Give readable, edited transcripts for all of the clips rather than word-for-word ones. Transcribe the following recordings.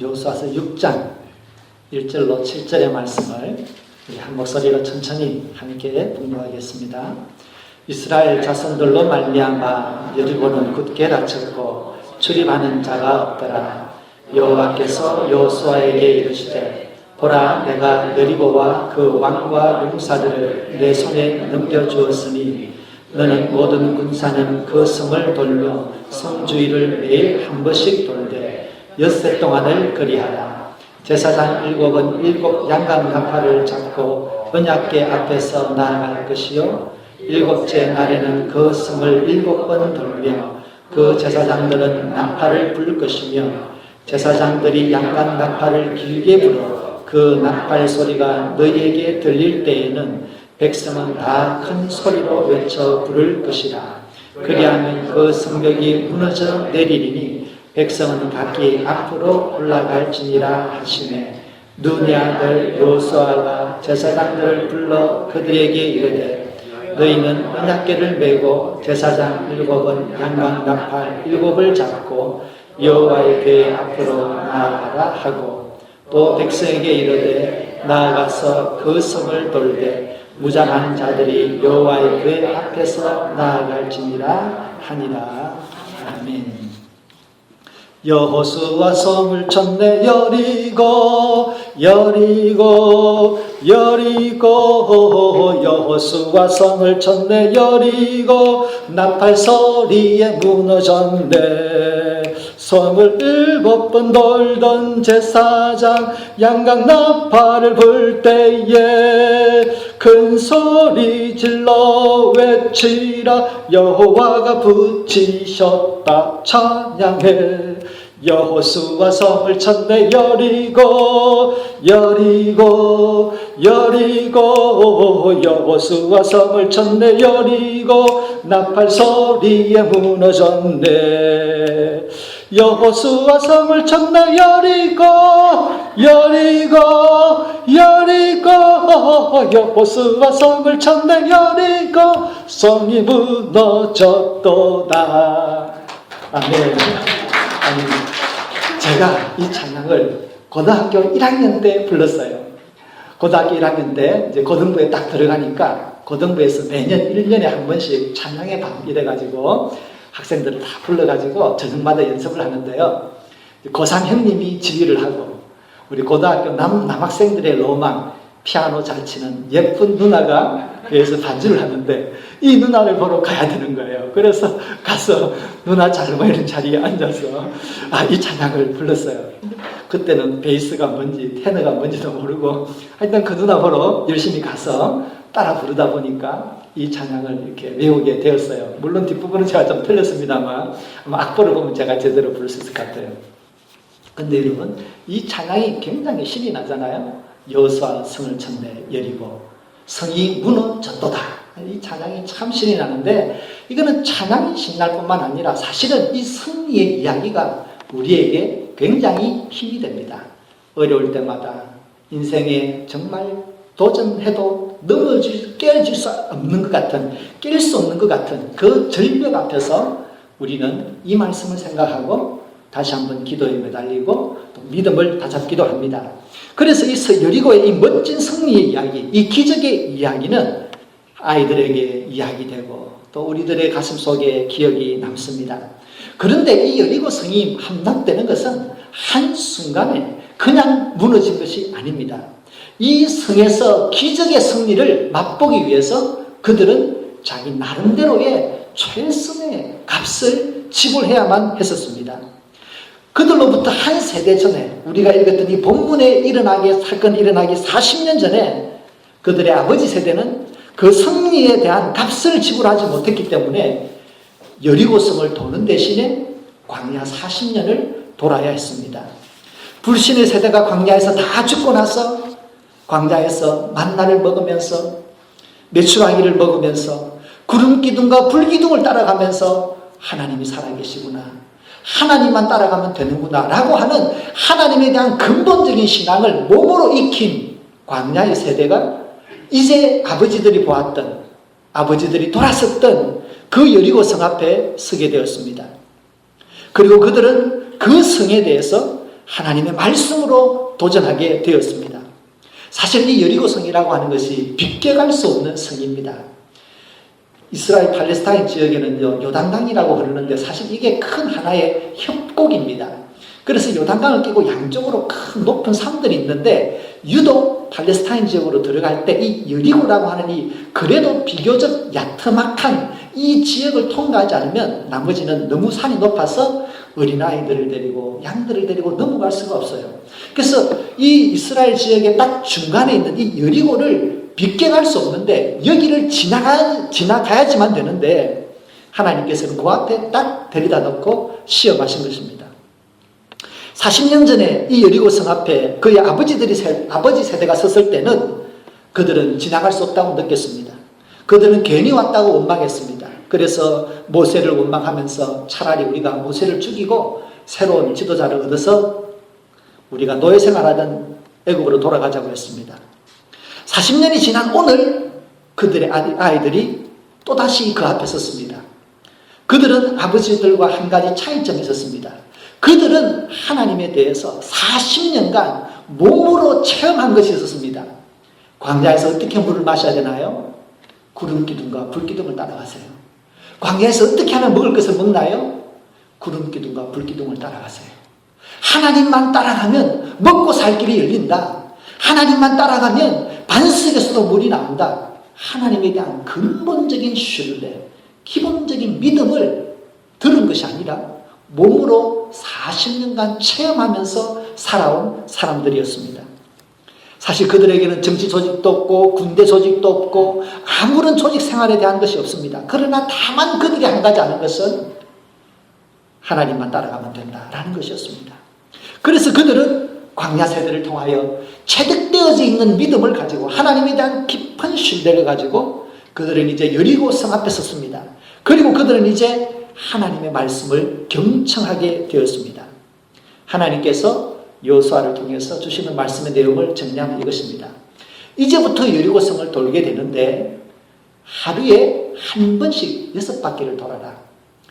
여호수아서 6장 1절로 7절의 말씀을 우리 한 목소리로 천천히 함께 봉독하겠습니다. 이스라엘 자손들로 말미암아 여리고는 굳게 닫혔고 출입하는 자가 없더라. 여호와께서 여호수아에게 이르시되 보라, 내가 여리고와 그 왕과 용사들을 내 손에 넘겨주었으니 너는 모든 군사는 그 성을 돌며 성 주위를 매일 한 번씩 돌되 엿새 동안을 그리하라. 제사장 7은 7 양강나팔을 잡고 언약궤 앞에서 나아갈 것이요 7째 날에는 그 성을 7번 돌며 그 제사장들은 나팔을 불 것이며 제사장들이 양강나팔을 길게 불어 그 나팔 소리가 너희에게 들릴 때에는 백성은 다 큰 소리로 외쳐 부를 것이라. 그리하면 그 성벽이 무너져 내리리니 백성은 각기 앞으로 올라갈지니라 하시매 눈의 아들 여호수아가 제사장들을 불러 그들에게 이르되 너희는 언약궤를 메고 제사장 7은 양강나팔 7을 잡고 여호와의 궤 앞으로 나아가라 하고 또 백성에게 이르되 나아가서 그 성을 돌되 무장한 자들이 여호와의 궤 앞에서 나아갈지니라 하니라. 아멘. 여호수아 성을 쳤네 여리고 여리고 여리고 여호수아 성을 쳤네 여리고 나팔 소리에 무너졌네. 성을 7번 돌던 제사장 양강나팔을 불 때에 큰 소리 질러 외치라. 여호와가 붙이셨다 찬양해. 여호수아 성을 쳤네 여리고 여리고 여리고 여호수아 성을 쳤네 여리고 나팔 소리에 무너졌네. 여호수아 성을 쳤네 여리고 여리고 여리고 여호수아 성을 쳤네 여리고 성이 무너졌도다. 아멘. 아니, 제가 이 찬양을 고등학교 1학년 때 불렀어요. 고등학교 1학년 때 이제 고등부에 딱 들어가니까 고등부에서 매년 1년에 한 번씩 찬양의 밤 이래가지고 학생들을 다 불러가지고 저녁마다 연습을 하는데요. 고3 형님이 지휘를 하고 우리 고등학교 남학생들의 로망, 피아노 잘 치는 예쁜 누나가 그래서 반주를 하는데 이 누나를 보러 가야 되는 거예요. 그래서 가서 누나 잘 보이는 자리에 앉아서 이 찬양을 불렀어요. 그때는 베이스가 뭔지 테너가 뭔지도 모르고 하여튼 그 누나 보러 열심히 가서 따라 부르다 보니까 이 찬양을 이렇게 외우게 되었어요. 물론 뒷부분은 제가 좀 틀렸습니다만 아마 악보를 보면 제가 제대로 부를 수 있을 것 같아요. 근데 여러분, 이 찬양이 굉장히 신이 나잖아요. 여호수아 성을 쳤네 여리고 성이 무너졌도다. 이 찬양이 참 신이 나는데 이거는 찬양이 신날 뿐만 아니라 사실은 이 승리의 이야기가 우리에게 굉장히 힘이 됩니다. 어려울 때마다 인생에 정말 도전해도 깨질 수 없는 것 같은, 깰 수 없는 것 같은 그 절벽 앞에서 우리는 이 말씀을 생각하고 다시 한번 기도에 매달리고 또 믿음을 다잡기도 합니다. 그래서 이 여리고의 이 멋진 승리의 이야기, 이 기적의 이야기는 아이들에게 이야기되고 또 우리들의 가슴 속에 기억이 남습니다. 그런데 이 여리고 성이 함락되는 것은 한순간에 그냥 무너진 것이 아닙니다. 이 성에서 기적의 승리를 맛보기 위해서 그들은 자기 나름대로의 최선의 값을 지불해야만 했었습니다. 그들로부터 한 세대 전에 우리가 읽었던 이 본문에 사건이 일어나기 40년 전에 그들의 아버지 세대는 그 승리에 대한 값을 지불하지 못했기 때문에 여리고성을 도는 대신에 광야 40년을 돌아야 했습니다. 불신의 세대가 광야에서 다 죽고 나서 광야에서 만나를 먹으면서 메추라기를 먹으면서 구름기둥과 불기둥을 따라가면서 하나님이 살아계시구나, 하나님만 따라가면 되는구나 라고 하는 하나님에 대한 근본적인 신앙을 몸으로 익힌 광야의 세대가 이제 아버지들이 보았던, 아버지들이 돌아섰던 그 여리고 성 앞에 서게 되었습니다. 그리고 그들은 그 성에 대해서 하나님의 말씀으로 도전하게 되었습니다. 사실 이 여리고성이라고 하는 것이 비껴갈 수 없는 성입니다. 이스라엘 팔레스타인 지역에는 요단강이라고 흐르는데 사실 이게 큰 하나의 협곡입니다. 그래서 요단강을 끼고 양쪽으로 큰 높은 산들이 있는데 유독 팔레스타인 지역으로 들어갈 때 이 여리고라고 하는 이 그래도 비교적 야트막한 이 지역을 통과하지 않으면 나머지는 너무 산이 높아서 어린아이들을 데리고 양들을 데리고 넘어갈 수가 없어요. 그래서 이 이스라엘 지역의 딱 중간에 있는 이 여리고를 비껴갈 수 없는데 여기를 지나가야지만 되는데 하나님께서는 그 앞에 딱 데려다 놓고 시험하신 것입니다. 40년 전에 이 여리고성 앞에 그의 아버지 세대가 섰을 때는 그들은 지나갈 수 없다고 느꼈습니다. 그들은 괜히 왔다고 원망했습니다. 그래서 모세를 원망하면서 차라리 우리가 모세를 죽이고 새로운 지도자를 얻어서 우리가 노예 생활하던 애국으로 돌아가자고 했습니다. 40년이 지난 오늘 그들의 아이들이 또다시 그 앞에 섰습니다. 그들은 아버지들과 한 가지 차이점이 있었습니다. 그들은 하나님에 대해서 40년간 몸으로 체험한 것이 있었습니다. 광야에서 어떻게 물을 마셔야 되나요? 구름 기둥과 불 기둥을 따라가세요. 광야에서 어떻게 하면 먹을 것을 먹나요? 구름 기둥과 불 기둥을 따라가세요. 하나님만 따라가면 먹고 살 길이 열린다. 하나님만 따라가면 반석에서도 물이 나온다. 하나님에 대한 근본적인 신뢰, 기본적인 믿음을 들은 것이 아니라 몸으로 40년간 체험하면서 살아온 사람들이었습니다. 사실 그들에게는 정치 조직도 없고 군대 조직도 없고 아무런 조직 생활에 대한 것이 없습니다. 그러나 다만 그들이 한 가지 아는 것은 하나님만 따라가면 된다라는 것이었습니다. 그래서 그들은 광야 세대를 통하여 체득되어져 있는 믿음을 가지고 하나님에 대한 깊은 신뢰를 가지고 그들은 이제 여리고성 앞에 섰습니다. 그리고 그들은 이제 하나님의 말씀을 경청하게 되었습니다. 하나님께서 여호수아를 통해서 주시는 말씀의 내용을 정리하면 이것입니다. 이제부터 여리고성을 돌게 되는데 하루에 한 번씩 6바퀴를 돌아라.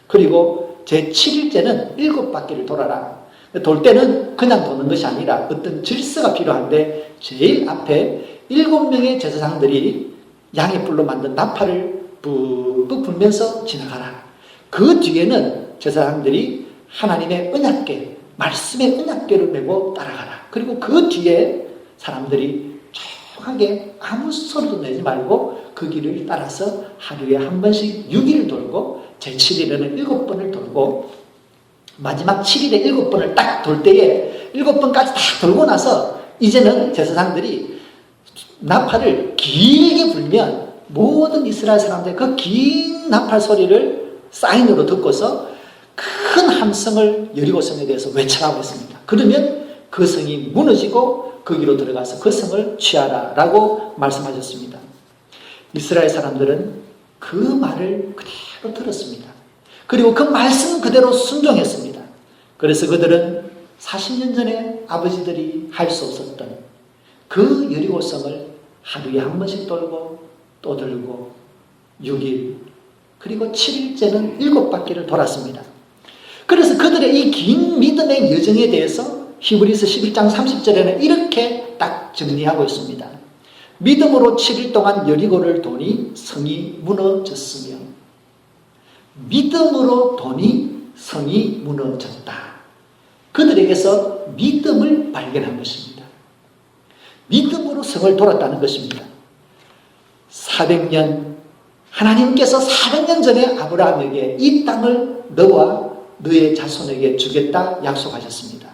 그리고 제7일째는 7바퀴를 돌아라. 돌 때는 그냥 도는 것이 아니라 어떤 질서가 필요한데 제일 앞에 7명의 제사장들이 양의 뿔로 만든 나팔을 푹푹 불면서 지나가라. 그 뒤에는 제사장들이 하나님의 언약궤, 말씀의 언약궤를 메고 따라가라. 그리고 그 뒤에 사람들이 조용하게 아무 소리도 내지 말고 그 길을 따라서 하루에 한 번씩 6일을 돌고 제7일에는 7번을 돌고 마지막 7일에 7번을 딱 돌 때에 7번까지 다 돌고 나서 이제는 제사장들이 나팔을 길게 불면 모든 이스라엘 사람들이 그 긴 나팔 소리를 사인으로 듣고서 큰 함성을 여리고성에 대해서 외쳐라고 했습니다. 그러면 그 성이 무너지고 거기로 들어가서 그 성을 취하라 라고 말씀하셨습니다. 이스라엘 사람들은 그 말을 그대로 들었습니다. 그리고 그 말씀 그대로 순종했습니다. 그래서 그들은 40년 전에 아버지들이 할 수 없었던 그 여리고성을 하루에 한 번씩 돌고 또 돌고 6일 그리고 7일째는 7바퀴를 돌았습니다. 그래서 그들의 이 긴 믿음의 여정에 대해서 히브리서 11장 30절에는 이렇게 딱 정리하고 있습니다. 믿음으로 7일 동안 여리고를 도니 성이 무너졌으며 믿음으로 도니 성이 무너졌다. 그들에게서 믿음을 발견한 것입니다. 믿음으로 성을 돌았다는 것입니다. 400년 하나님께서 400년 전에 아브라함에게 이 땅을 너와 너의 자손에게 주겠다 약속하셨습니다.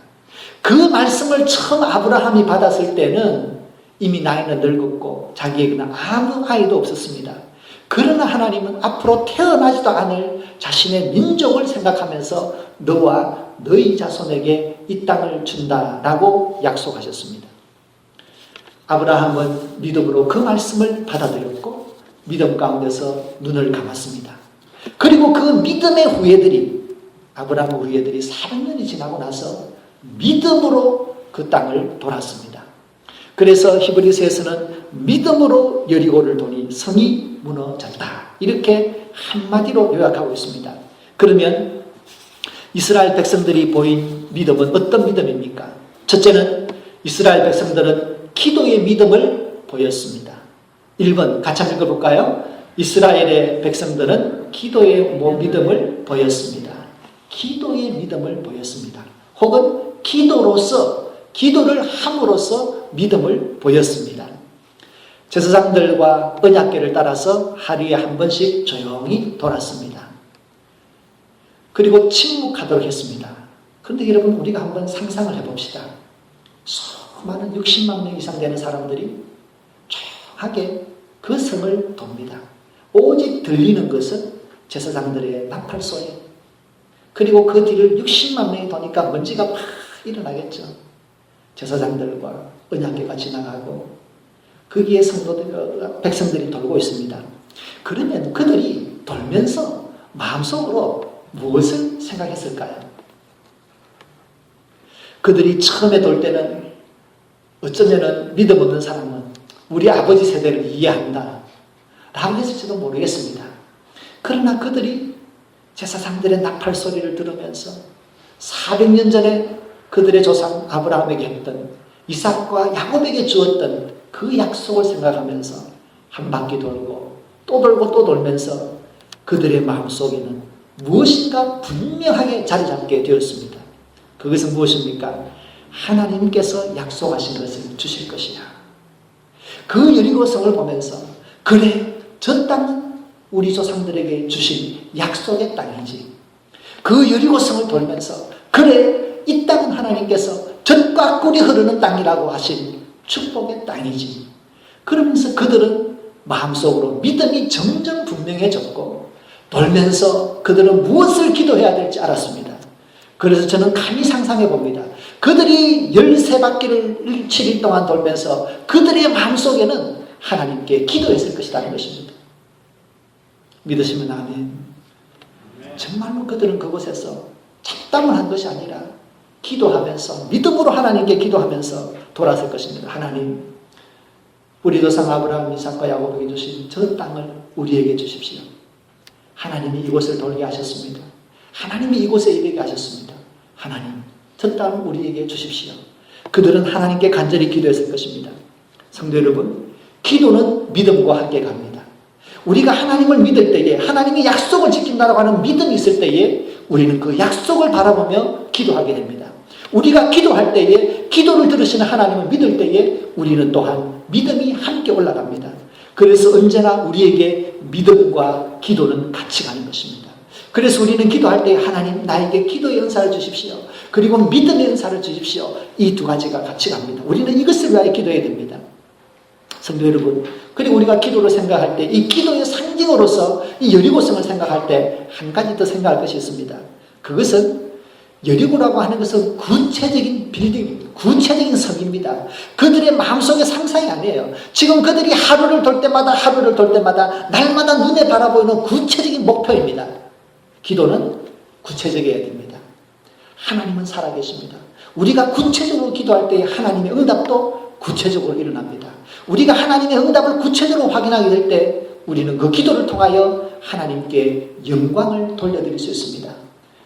그 말씀을 처음 아브라함이 받았을 때는 이미 나이는 늙었고 자기에게는 아무 아이도 없었습니다. 그러나 하나님은 앞으로 태어나지도 않을 자신의 민족을 생각하면서 너와 너희 자손에게 이 땅을 준다라고 약속하셨습니다. 아브라함은 믿음으로 그 말씀을 받아들였고 믿음 가운데서 눈을 감았습니다. 그리고 그 믿음의 후예들이 아브라함의 후예들이 400년이 지나고 나서 믿음으로 그 땅을 돌았습니다. 그래서 히브리서에서는 믿음으로 여리고를 도니 성이 무너졌다. 이렇게 한마디로 요약하고 있습니다. 그러면 이스라엘 백성들이 보인 믿음은 어떤 믿음입니까? 첫째는 이스라엘 백성들은 기도의 믿음을 보였습니다. 1번 같이 한번 읽어볼까요? 이스라엘의 백성들은 기도의 믿음을 보였습니다. 기도의 믿음을 보였습니다. 혹은 기도를 함으로써 믿음을 보였습니다. 제사장들과 언약궤를 따라서 하루에 한 번씩 조용히 돌았습니다. 그리고 침묵하도록 했습니다. 그런데 여러분, 우리가 한번 상상을 해봅시다. 수많은 60만 명 이상 되는 사람들이 조용하게 그 성을 돕니다. 오직 들리는 것은 제사장들의 나팔 소리, 그리고 그 뒤를 60만 명이 도니까 먼지가 막 일어나겠죠. 제사장들과 언약궤가 지나가고 거기에 성도들, 백성들이 돌고 있습니다. 그러면 그들이 돌면서 마음속으로 무엇을 생각했을까요? 그들이 처음에 돌 때는 어쩌면 믿음 없는 사람은 우리 아버지 세대를 이해한다 라고 했을지도 모르겠습니다. 그러나 그들이 제사장들의 나팔 소리를 들으면서 400년 전에 그들의 조상 아브라함에게 했던, 이삭과 야곱에게 주었던 그 약속을 생각하면서 한 바퀴 돌고 또 돌고 또 돌면서 그들의 마음속에는 무엇인가 분명하게 자리 잡게 되었습니다. 그것은 무엇입니까? 하나님께서 약속하신 것을 주실 것이야. 그 여리고성을 보면서 그래, 저 땅은 우리 조상들에게 주신 약속의 땅이지. 그 여리고성을 돌면서 그래, 이 땅은 하나님께서 젖과 꿀이 흐르는 땅이라고 하신 축복의 땅이지. 그러면서 그들은 마음속으로 믿음이 점점 분명해졌고 돌면서 그들은 무엇을 기도해야 될지 알았습니다. 그래서 저는 감히 상상해 봅니다. 그들이 13바퀴를 7일 동안 돌면서 그들의 마음속에는 하나님께 기도했을 것이라는 것입니다. 믿으시면 아멘. 정말로 그들은 그곳에서 잡담을 한 것이 아니라 기도하면서, 믿음으로 하나님께 기도하면서 돌았을 것입니다. 하나님, 우리 조상 아브라함, 이삭과 야곱에게 주신 저 땅을 우리에게 주십시오. 하나님이 이곳을 돌게 하셨습니다. 하나님이 이곳에 이르게 하셨습니다. 하나님, 저 땅을 우리에게 주십시오. 그들은 하나님께 간절히 기도했을 것입니다. 성도 여러분, 기도는 믿음과 함께 갑니다. 우리가 하나님을 믿을 때에, 하나님이 약속을 지킨다고 하는 믿음이 있을 때에 우리는 그 약속을 바라보며 기도하게 됩니다. 우리가 기도할 때에, 기도를 들으시는 하나님을 믿을 때에 우리는 또한 믿음이 함께 올라갑니다. 그래서 언제나 우리에게 믿음과 기도는 같이 가는 것입니다. 그래서 우리는 기도할 때 하나님, 나에게 기도의 은사를 주십시오. 그리고 믿음의 은사를 주십시오. 이 두 가지가 같이 갑니다. 우리는 이것을 위하여 기도해야 됩니다. 성도 여러분, 그리고 우리가 기도를 생각할 때, 이 기도의 상징으로서 이 여리고성을 생각할 때 한 가지 더 생각할 것이 있습니다. 그것은, 여리고라고 하는 것은 구체적인 빌딩, 구체적인 성입니다. 그들의 마음속의 상상이 아니에요. 지금 그들이 하루를 돌 때마다 날마다 눈에 바라보이는 구체적인 목표입니다. 기도는 구체적이어야 됩니다. 하나님은 살아계십니다. 우리가 구체적으로 기도할 때 하나님의 응답도 구체적으로 일어납니다. 우리가 하나님의 응답을 구체적으로 확인하게 될 때 우리는 그 기도를 통하여 하나님께 영광을 돌려드릴 수 있습니다.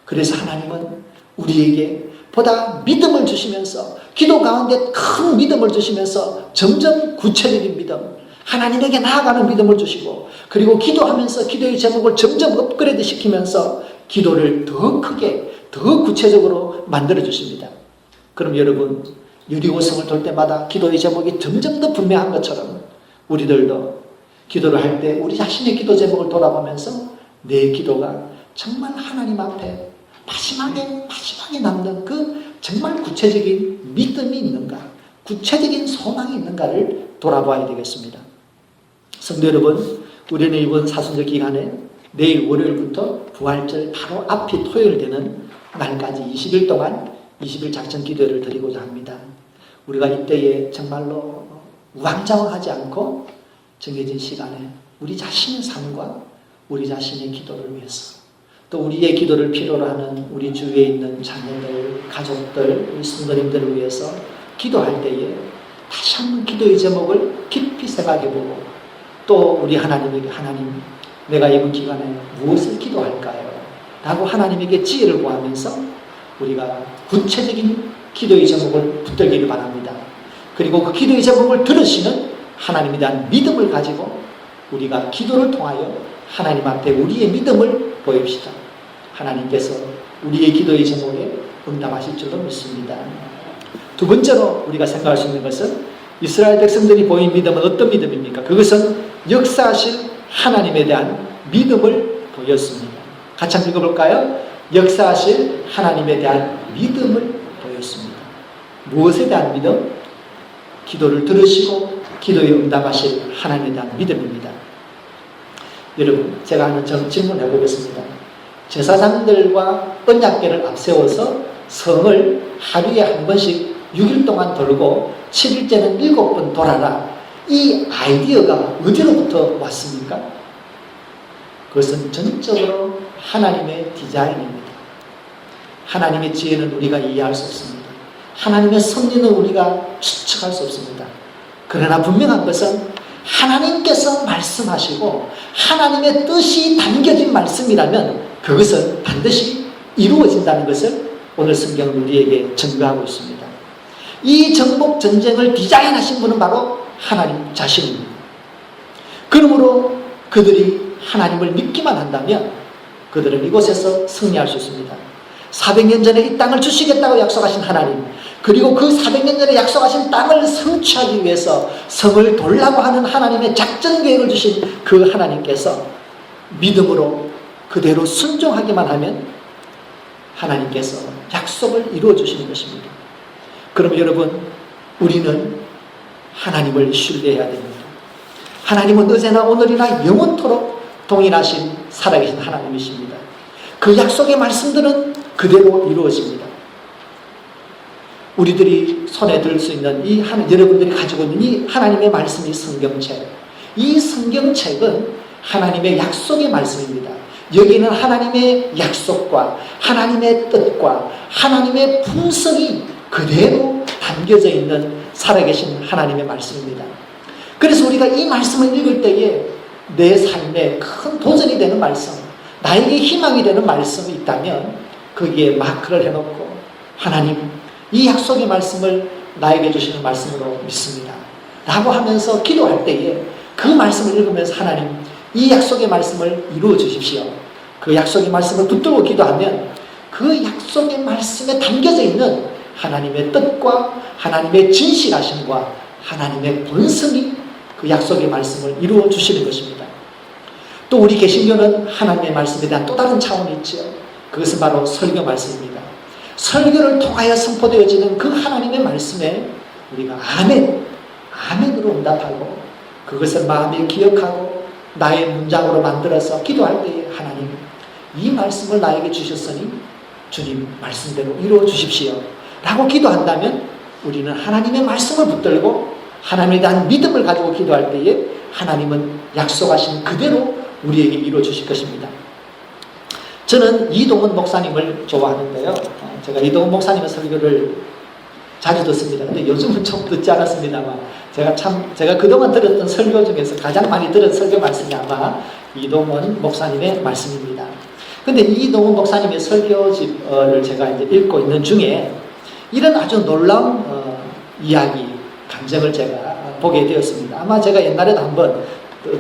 그래서 하나님은 우리에게 보다 믿음을 주시면서, 기도 가운데 큰 믿음을 주시면서 점점 구체적인 믿음, 하나님에게 나아가는 믿음을 주시고, 그리고 기도하면서 기도의 제목을 점점 업그레이드 시키면서 기도를 더 크게, 더 구체적으로 만들어 주십니다. 그럼 여러분, 여리고성을 돌 때마다 기도의 제목이 점점 더 분명한 것처럼 우리들도 기도를 할 때 우리 자신의 기도 제목을 돌아보면서 내 기도가 정말 하나님 앞에 마지막에 남는 그 정말 구체적인 믿음이 있는가, 구체적인 소망이 있는가를 돌아봐야 되겠습니다. 성도 여러분, 우리는 이번 사순절 기간에 내일 월요일부터 부활절 바로 앞이 토요일 되는 날까지 20일 동안 20일 작전 기도를 드리고자 합니다. 우리가 이때에 정말로 우왕좌왕하지 않고 정해진 시간에 우리 자신의 삶과 우리 자신의 기도를 위해서, 또 우리의 기도를 필요로 하는 우리 주위에 있는 자녀들, 가족들, 우리 성도님들을 위해서 기도할 때에 다시 한번 기도의 제목을 깊이 생각해보고, 또 우리 하나님에게, 하나님, 내가 이번 기간에 무엇을 기도할까요? 라고 하나님에게 지혜를 구하면서 우리가 구체적인 기도의 제목을 붙들기를 바랍니다. 그리고 그 기도의 제목을 들으시는 하나님에 대한 믿음을 가지고 우리가 기도를 통하여 하나님 앞에 우리의 믿음을 보입시다. 하나님께서 우리의 기도의 제목에 응답하실 줄로 믿습니다. 두 번째로 우리가 생각할 수 있는 것은 이스라엘 백성들이 보인 믿음은 어떤 믿음입니까? 그것은 역사하실 하나님에 대한 믿음을 보였습니다. 같이 한번 읽어볼까요? 역사하실 하나님에 대한 믿음을 보였습니다. 무엇에 대한 믿음? 기도를 들으시고 기도에 응답하실 하나님에 대한 믿음입니다. 여러분, 제가 하는 질문을 해보겠습니다. 제사장들과 언약궤를 앞세워서 성을 하루에 한 번씩 6일 동안 돌고 7일째는 7번 돌아라. 이 아이디어가 어디로부터 왔습니까? 그것은 전적으로 하나님의 디자인입니다. 하나님의 지혜는 우리가 이해할 수 없습니다. 하나님의 섭리는 우리가 추측할 수 없습니다. 그러나 분명한 것은 하나님께서 말씀하시고 하나님의 뜻이 담겨진 말씀이라면 그것은 반드시 이루어진다는 것을 오늘 성경은 우리에게 증거하고 있습니다. 이 정복 전쟁을 디자인하신 분은 바로 하나님 자신입니다. 그러므로 그들이 하나님을 믿기만 한다면 그들은 이곳에서 승리할 수 있습니다. 400년 전에 이 땅을 주시겠다고 약속하신 하나님, 그리고 그 400년 전에 약속하신 땅을 성취하기 위해서 성을 돌라고 하는 하나님의 작전 계획을 주신 그 하나님께서 믿음으로 그대로 순종하기만 하면 하나님께서 약속을 이루어 주시는 것입니다. 그럼 여러분, 우리는 하나님을 신뢰해야 됩니다. 하나님은 어제나 오늘이나 영원토록 동일하신 살아계신 하나님이십니다. 그 약속의 말씀들은 그대로 이루어집니다. 우리들이 손에 들 수 있는 여러분들이 가지고 있는 이 하나님의 말씀이 성경책, 이 성경책은 하나님의 약속의 말씀입니다. 여기는 하나님의 약속과 하나님의 뜻과 하나님의 품성이 그대로 담겨져 있는 살아계신 하나님의 말씀입니다. 그래서 우리가 이 말씀을 읽을 때에 내 삶에 큰 도전이 되는 말씀, 나에게 희망이 되는 말씀이 있다면 거기에 마크를 해놓고 하나님, 이 약속의 말씀을 나에게 주시는 말씀으로 믿습니다 라고 하면서 기도할 때에 그 말씀을 읽으면서 하나님, 이 약속의 말씀을 이루어 주십시오. 그 약속의 말씀을 붙들고 기도하면 그 약속의 말씀에 담겨져 있는 하나님의 뜻과 하나님의 진실하심과 하나님의 본성이 그 약속의 말씀을 이루어 주시는 것입니다. 또 우리 개신교는 하나님의 말씀에 대한 또 다른 차원이 있죠. 그것은 바로 설교 말씀입니다. 설교를 통하여 선포되어지는 그 하나님의 말씀에 우리가 아멘으로 응답하고 그것을 마음에 기억하고 나의 문장으로 만들어서 기도할 때에 하나님, 이 말씀을 나에게 주셨으니 주님 말씀대로 이루어 주십시오 라고 기도한다면 우리는 하나님의 말씀을 붙들고 하나님에 대한 믿음을 가지고 기도할 때에 하나님은 약속하신 그대로 우리에게 이루어 주실 것입니다. 저는 이동훈 목사님을 좋아하는데요. 제가 이동훈 목사님의 설교를 자주 듣습니다. 근데 요즘은 좀 듣지 않았습니다만 제가 그동안 들었던 설교 중에서 가장 많이 들은 설교 말씀이 아마 이동훈 목사님의 말씀입니다. 근데 이동훈 목사님의 설교집을 제가 이제 읽고 있는 중에 이런 아주 놀라운 이야기, 감정을 제가 보게 되었습니다. 아마 제가 옛날에도 한번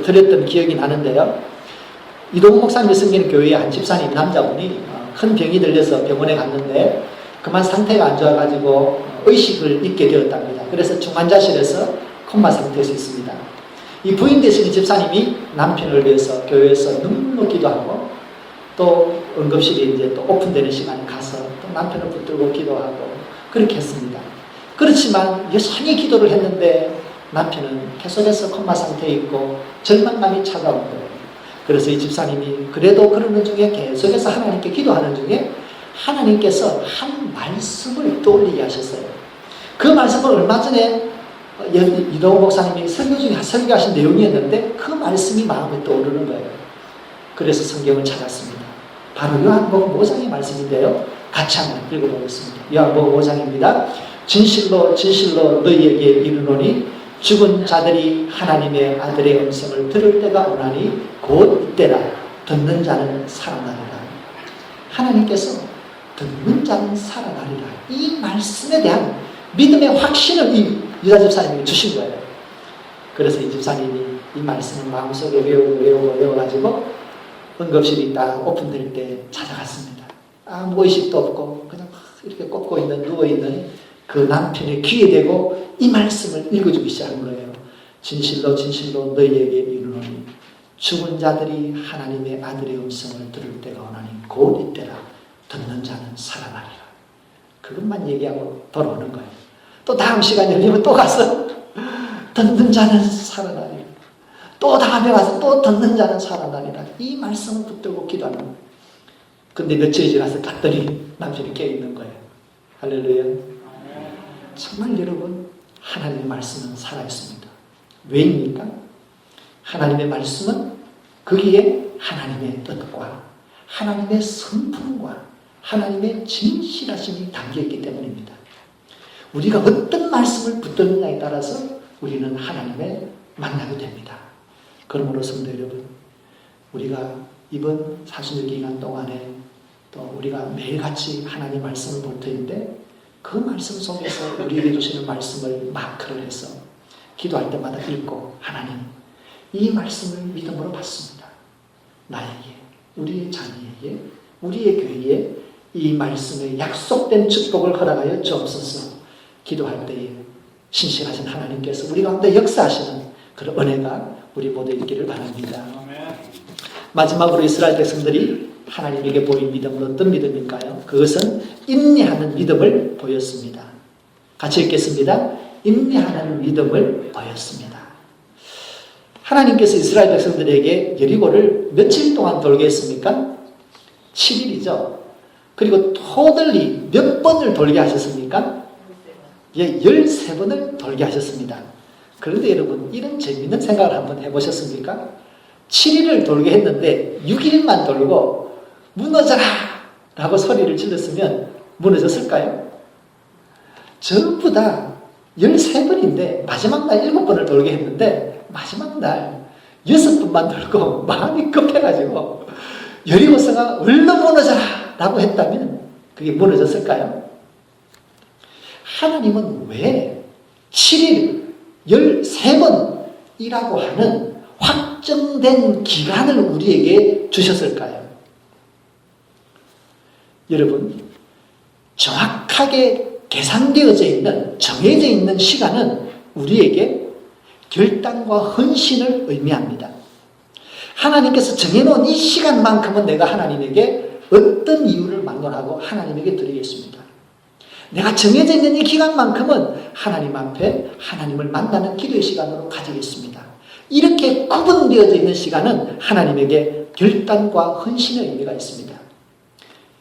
드렸던 기억이 나는데요. 이동훈 목사님이 섬기는 교회의 한 집사님 남자분이 큰 병이 들려서 병원에 갔는데 그만 상태가 안 좋아가지고 의식을 잃게 되었답니다. 그래서 중환자실에서 콤마 상태에서 있습니다. 이 부인 되시는 집사님이 남편을 위해서 교회에서 눈물로 기도하고 또 응급실이 이제 또 오픈되는 시간에 가서 또 남편을 붙들고 기도하고 그렇게 했습니다. 그렇지만 여전히 기도를 했는데 남편은 계속해서 콤마 상태에 있고 절망감이 찾아온 거예요. 그래서 이 집사님이 그래도 그러는 중에 계속해서 하나님께 기도하는 중에 하나님께서 한 말씀을 떠올리게 하셨어요. 그 말씀을 얼마 전에 이동훈 목사님이 설교 중에 설교하신 내용이었는데 그 말씀이 마음에 떠오르는 거예요. 그래서 성경을 찾았습니다. 바로 요한복음 5장의 말씀인데요. 같이 한번 읽어보겠습니다. 요한복음 5장입니다. 진실로 진실로 너희에게 이르노니 죽은 자들이 하나님의 아들의 음성을 들을 때가 오나니 곧 이때라. 듣는 자는 살아나리라. 하나님께서 듣는 자는 살아나리라. 이 말씀에 대한 믿음의 확신을 이 유다 집사님이 주신 거예요. 그래서 이 집사님이 이 말씀을 마음속에 외워가지고 응급실이 딱 오픈될 때 찾아갔습니다. 아무 의식도 없고 그냥 이렇게 꺾고 있는 누워있는 그 남편의 귀에 대고 이 말씀을 읽어주기 시작한 거예요. 진실로 진실로 너희에게 이르노니 죽은 자들이 하나님의 아들의 음성을 들을 때가 오나니 곧 이때라. 듣는 자는 살아나리라. 그것만 얘기하고 돌아오는 거예요. 또 다음 시간이 열리면 또 가서 듣는 자는 살아나리라. 또 다음에 가서 또 듣는 자는 살아나리라. 이 말씀을 붙들고 기도하는 거예요. 근데 며칠이 지나서 갔더니 남편이 깨어있는 거예요. 할렐루야. 정말 여러분, 하나님의 말씀은 살아있습니다. 왜입니까? 하나님의 말씀은 거기에 하나님의 뜻과 하나님의 성품과 하나님의 진실하심이 담겨있기 때문입니다. 우리가 어떤 말씀을 붙드느냐에 따라서 우리는 하나님을 만나게 됩니다. 그러므로 성도 여러분, 우리가 이번 사순절 기간 동안에 또 우리가 매일같이 하나님 말씀을 볼 텐데 그 말씀 속에서 우리에게 주시는 말씀을 마크를 해서 기도할 때마다 읽고 하나님, 이 말씀을 믿음으로 받습니다. 나에게, 우리의 자녀에게, 우리의 교회에 이 말씀의 약속된 축복을 허락하여 주옵소서. 기도할 때에 신실하신 하나님께서 우리 가운데 역사하시는 그런 은혜가 우리 모두 있기를 바랍니다. 마지막으로 이스라엘 백성들이 하나님에게 보인 믿음은 어떤 믿음일까요? 그것은 인내하는 믿음을 보였습니다. 같이 읽겠습니다. 인내하는 믿음을 보였습니다. 하나님께서 이스라엘 백성들에게 여리고를 며칠 동안 돌게 했습니까? 7일이죠. 그리고 토들리 몇 번을 돌게 하셨습니까? 예, 13번을 돌게 하셨습니다. 그런데 여러분, 이런 재미있는 생각을 한번 해보셨습니까? 7일을 돌게 했는데 6일만 돌고 무너져라! 라고 소리를 질렀으면 무너졌을까요? 전부 다 13번인데 마지막 날 7번을 돌게 했는데 마지막 날 6번만 돌고 마음이 급해가지고 여리고성아 얼른 무너져라! 라고 했다면 그게 무너졌을까요? 하나님은 왜 7일 13번이라고 하는 확정된 기간을 우리에게 주셨을까요? 여러분, 정확하게 계산되어져 있는, 정해져 있는 시간은 우리에게 결단과 헌신을 의미합니다. 하나님께서 정해놓은 이 시간만큼은 내가 하나님에게 어떤 이유를 막론하고 하나님에게 드리겠습니다. 내가 정해져 있는 이 기간만큼은 하나님 앞에 하나님을 만나는 기도의 시간으로 가지겠습니다. 이렇게 구분되어져 있는 시간은 하나님에게 결단과 헌신의 의미가 있습니다.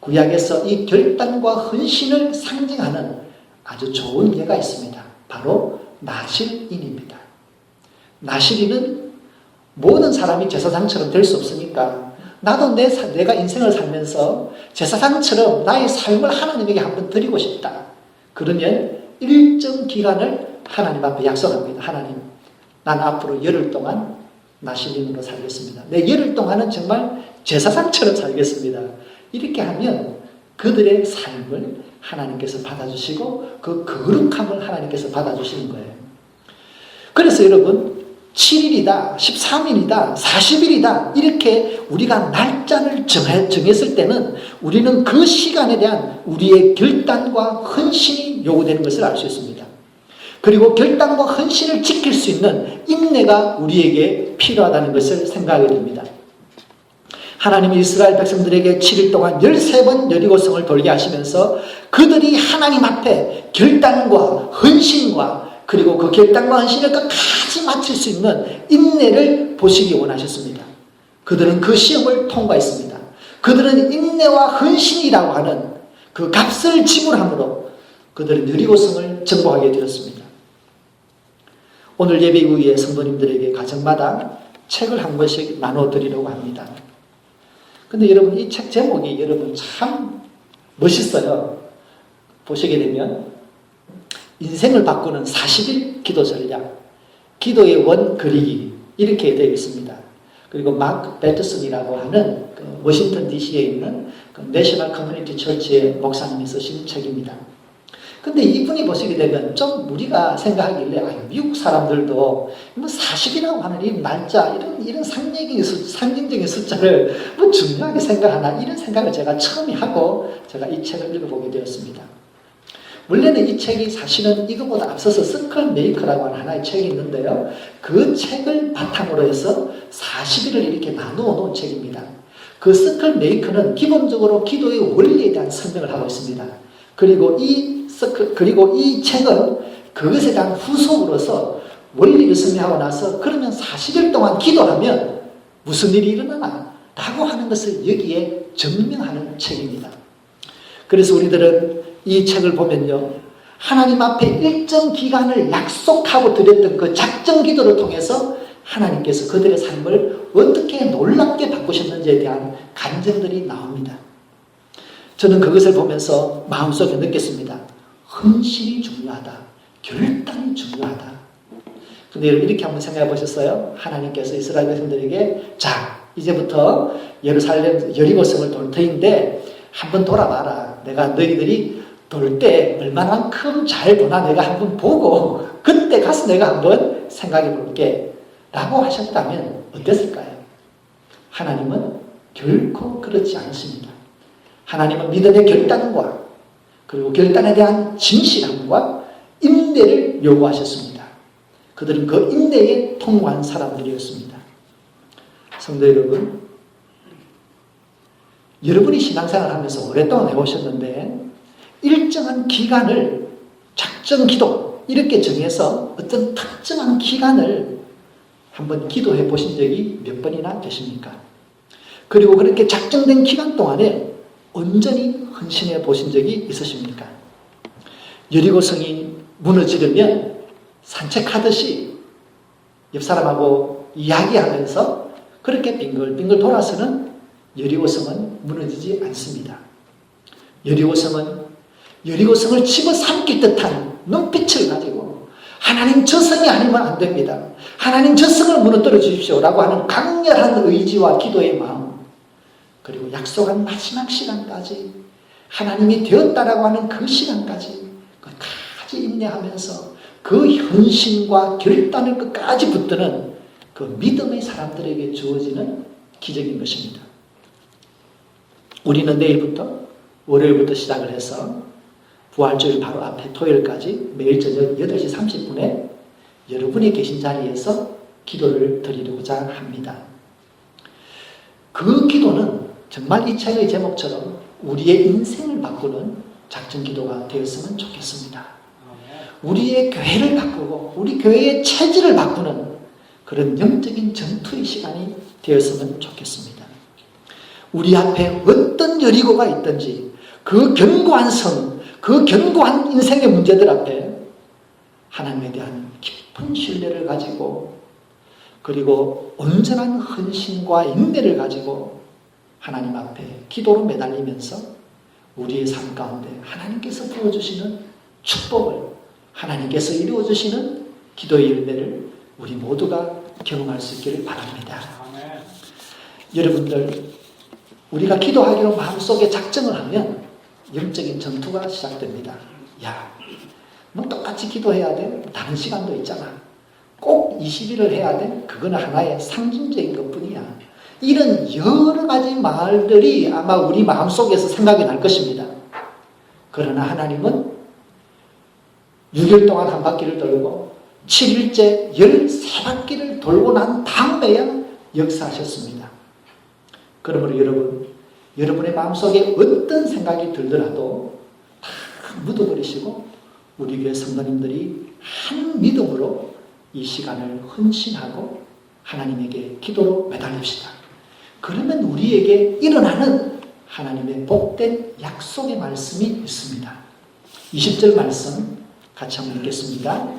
구약에서 이 결단과 헌신을 상징하는 아주 좋은 예가 있습니다. 바로 나실인입니다. 나실인은 모든 사람이 제사장처럼 될 수 없으니까 나도 내가 인생을 살면서 제사장처럼 나의 삶을 하나님에게 한번 드리고 싶다. 그러면 일정 기간을 하나님 앞에 약속합니다. 하나님, 난 앞으로 열흘 동안 나실인으로 살겠습니다. 내 열흘 동안은 정말 제사장처럼 살겠습니다. 이렇게 하면 그들의 삶을 하나님께서 받아주시고 그 거룩함을 하나님께서 받아주시는 거예요. 그래서 여러분, 7일이다, 13일이다, 40일이다 이렇게 우리가 날짜를 정했을 때는 우리는 그 시간에 대한 우리의 결단과 헌신이 요구되는 것을 알 수 있습니다. 그리고 결단과 헌신을 지킬 수 있는 인내가 우리에게 필요하다는 것을 생각하게 됩니다. 하나님이 이스라엘 백성들에게 7일 동안 13번 여리고성을 돌게 하시면서 그들이 하나님 앞에 결단과 헌신과 그리고 그 결단과 헌신을 끝까지 마칠 수 있는 인내를 보시기 원하셨습니다. 그들은 그 시험을 통과했습니다. 그들은 인내와 헌신이라고 하는 그 값을 지불함으로 그들은 여리고성을 정복하게 되었습니다. 오늘 예배 이후에 성도님들에게 가정마다 책을 한 권씩 나눠드리려고 합니다. 근데 여러분, 이 책 제목이 여러분 참 멋있어요. 보시게 되면 인생을 바꾸는 40일 기도 전략, 기도의 원 그리기 이렇게 되어 있습니다. 그리고 마크 배트슨이라고 하는 그 워싱턴 DC에 있는 그 내셔널 커뮤니티 처치의 목사님이 쓰신 책입니다. 근데 이분이 보시게 되면 좀 우리가 생각하길래 미국 사람들도 뭐 40이라고 하는 이 날짜 이런 상징적인 숫자를 뭐 중요하게 생각하나 이런 생각을 제가 처음에 하고 제가 이 책을 읽어보게 되었습니다. 원래는 이 책이 사실은 이거보다 앞서서 서클 메이커라고 하는 하나의 책이 있는데요. 그 책을 바탕으로 해서 40일을 이렇게 나누어 놓은 책입니다. 그 서클 메이커는 기본적으로 기도의 원리에 대한 설명을 하고 있습니다. 그리고 이 책은 그것에 대한 후속으로서 원리를 설명하고 나서 그러면 40일 동안 기도하면 무슨 일이 일어나나? 라고 하는 것을 여기에 증명하는 책입니다. 그래서 우리들은 이 책을 보면요. 하나님 앞에 일정 기간을 약속하고 드렸던 그 작정 기도를 통해서 하나님께서 그들의 삶을 어떻게 놀랍게 바꾸셨는지에 대한 간증들이 나옵니다. 저는 그것을 보면서 마음속에 느꼈습니다. 헌신이 중요하다. 결단이 중요하다. 근데 여러분 이렇게 한번 생각해 보셨어요? 하나님께서 이스라엘 백성들에게 자, 이제부터 예루살렘 여리고성을 돌 터인데 한번 돌아봐라. 내가 너희들이 돌 때 얼마만큼 잘 도나 내가 한번 보고 그때 가서 내가 한번 생각해 볼게 라고 하셨다면 어땠을까요? 하나님은 결코 그렇지 않습니다. 하나님은 믿음의 결단과 그리고 결단에 대한 진실함과 인내를 요구하셨습니다. 그들은 그 인내에 통과한 사람들이었습니다. 성도 여러분, 여러분이 신앙생활을 하면서 오랫동안 해오셨는데 일정한 기간을 작정 기도 이렇게 정해서 어떤 특정한 기간을 한번 기도해 보신 적이 몇 번이나 되십니까? 그리고 그렇게 작정된 기간 동안에 온전히 헌신해 보신 적이 있으십니까? 여리고성이 무너지려면 산책하듯이 옆 사람하고 이야기하면서 그렇게 빙글빙글 돌아서는 여리고성은 무너지지 않습니다. 여리고성을 집어삼킬 듯한 눈빛을 가지고 하나님 저 성이 아니면 안 됩니다. 하나님 저 성을 무너뜨려 주십시오 라고 하는 강렬한 의지와 기도의 마음, 그리고 약속한 마지막 시간까지 하나님이 되었다라고 하는 그 시간까지 끝까지 인내하면서 그 현신과 결단을 끝까지 붙드는 그 믿음의 사람들에게 주어지는 기적인 것입니다. 우리는 내일부터 월요일부터 시작을 해서 부활주일 바로 앞에 토요일까지 매일 저녁 8시 30분에 여러분이 계신 자리에서 기도를 드리고자 합니다. 그 기도는 정말 이 책의 제목처럼 우리의 인생을 바꾸는 작전 기도가 되었으면 좋겠습니다. 우리의 교회를 바꾸고 우리 교회의 체질을 바꾸는 그런 영적인 전투의 시간이 되었으면 좋겠습니다. 우리 앞에 어떤 여리고가 있든지 그 견고한 성, 그 견고한 인생의 문제들 앞에 하나님에 대한 깊은 신뢰를 가지고 그리고 온전한 헌신과 인내를 가지고 하나님 앞에 기도로 매달리면서 우리의 삶 가운데 하나님께서 부어주시는 축복을, 하나님께서 이루어주시는 기도의 열매를 우리 모두가 경험할 수 있기를 바랍니다. 여러분들, 우리가 기도하기로 마음속에 작정을 하면 영적인 전투가 시작됩니다. 야, 뭐 똑같이 기도해야 돼? 다른 시간도 있잖아. 꼭 20일을 해야 돼? 그건 하나의 상징적인 것뿐이야. 이런 여러 가지 말들이 아마 우리 마음속에서 생각이 날 것입니다. 그러나 하나님은 6일 동안 한 바퀴를 돌고 7일째 13바퀴를 돌고 난 다음에야 역사하셨습니다. 그러므로 여러분의 마음속에 어떤 생각이 들더라도 다 묻어버리시고 우리 교회 성도님들이 한 믿음으로 이 시간을 헌신하고 하나님에게 기도로 매달립시다. 그러면 우리에게 일어나는 하나님의 복된 약속의 말씀이 있습니다. 20절 말씀 같이 한번 읽겠습니다.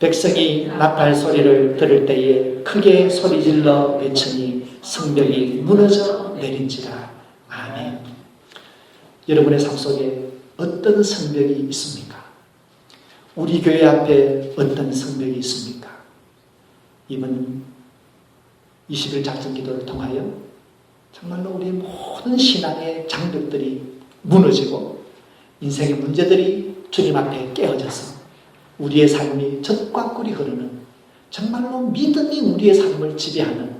백성이 나팔 소리를 들을 때에 크게 소리질러 외치니 성벽이 무너져 내린지라. 아멘. 여러분의 삶 속에 어떤 성벽이 있습니까? 우리 교회 앞에 어떤 성벽이 있습니까? 이번 20일 작전 기도를 통하여 정말로 우리의 모든 신앙의 장벽들이 무너지고 인생의 문제들이 주님 앞에 깨어져서 우리의 삶이 젖과 꿀이 흐르는 정말로 믿음이 우리의 삶을 지배하는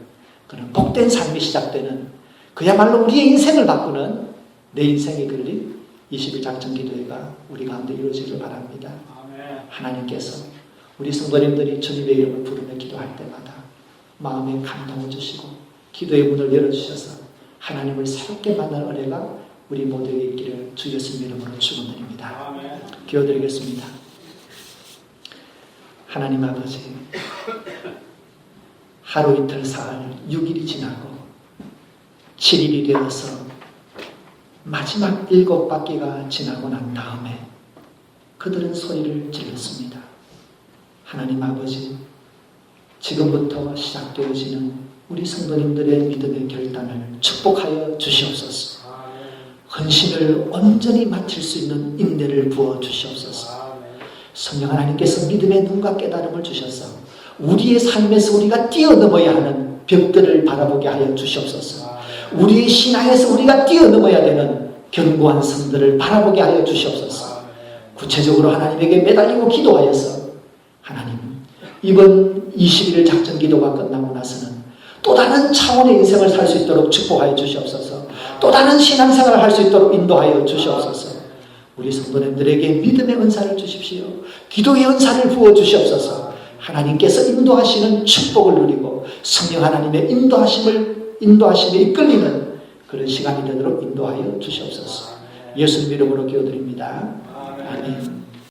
그런 복된 삶이 시작되는 그야말로 우리의 인생을 바꾸는 내 인생의 걸린 20일 작전 기도회가 우리 가운데 이루어지길 바랍니다. 하나님께서 우리 성도님들이 주님의 이름을 부르며 기도할 때마다 마음에 감동을 주시고 기도의 문을 열어주셔서 하나님을 새롭게 만날 은혜가 우리 모두에게 있기를 주 예수님 이름으로 축원드립니다. 기도드리겠습니다. 하나님 아버지, 하루 이틀 사흘 6일이 지나고 7일이 되어서 마지막 7바퀴가 지나고 난 다음에 그들은 소리를 질렀습니다. 하나님 아버지, 지금부터 시작되어지는 우리 성도님들의 믿음의 결단을 축복하여 주시옵소서. 헌신을 온전히 마칠 수 있는 인내를 부어 주시옵소서. 성령 하나님께서 믿음의 눈과 깨달음을 주셔서 우리의 삶에서 우리가 뛰어넘어야 하는 벽들을 바라보게 하여 주시옵소서. 우리의 신앙에서 우리가 뛰어넘어야 되는 견고한 성들을 바라보게 하여 주시옵소서. 구체적으로 하나님에게 매달리고 기도하여서 하나님, 이번 21일 작전 기도가 끝나고 나서는 또 다른 차원의 인생을 살 수 있도록 축복하여 주시옵소서. 또 다른 신앙생활을 할 수 있도록 인도하여 주시옵소서. 우리 성도님들에게 믿음의 은사를 주십시오. 기도의 은사를 부어 주시옵소서. 하나님께서 인도하시는 축복을 누리고 성령 하나님의 인도하심에 이끌리는 그런 시간이 되도록 인도하여 주시옵소서. 예수님 이름으로 기도드립니다. 아멘.